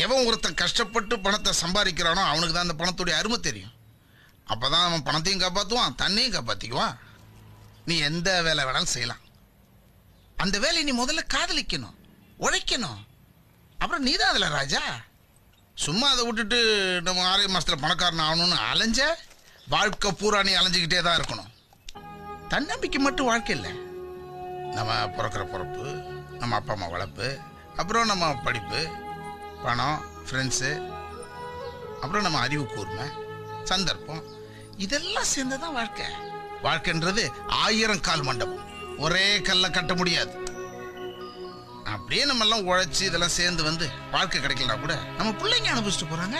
எவன் ஒருத்தன் கஷ்டப்பட்டு பணத்தை சம்பாதிக்கிறானோ அவனுக்கு தான் அந்த பணத்துடைய அருமை தெரியும். அப்பதான் அவன் பணத்தையும் காப்பாற்றுவான், தன்னையும் காப்பாற்றிக்குவான். நீ எந்த வேலை வேணாலும் செய்யலாம். அந்த வேலையை நீ முதல்ல காதலிக்கணும், உழைக்கணும். அப்புறம் நீ தான் அதில் ராஜா. சும்மா அதை விட்டுட்டு நம்ம 6 மாதத்தில் பணக்காரன் ஆகணும்னு அலைஞ்ச வாழ்க்கை பூரா நீ அலைஞ்சிக்கிட்டே தான் இருக்கணும். தன்னம்பிக்கை மட்டும் வாழ்க்கை இல்லை. நம்ம பிறக்கிற பிறப்பு, நம்ம அப்பா அம்மா வளர்ப்பு, அப்புறம் நம்ம படிப்பு, பணம், ஃப்ரெண்ட்ஸு, அப்புறம் நம்ம அறிவு கூர்மை, சந்தர்ப்பம், இதெல்லாம் சேர்ந்து தான் வாழ்க்கை. வாழ்க்கைன்றது 1000 கால் மண்டபம், ஒரே கல்ல கட்ட முடியாது. அப்படியே நம்ம எல்லாம் உழைச்சி இதெல்லாம் சேர்ந்து வந்து வாழ்க்கை கிடைக்கலனா கூட நம்ம பிள்ளைங்க அனுபவிச்சுட்டு போறாங்க.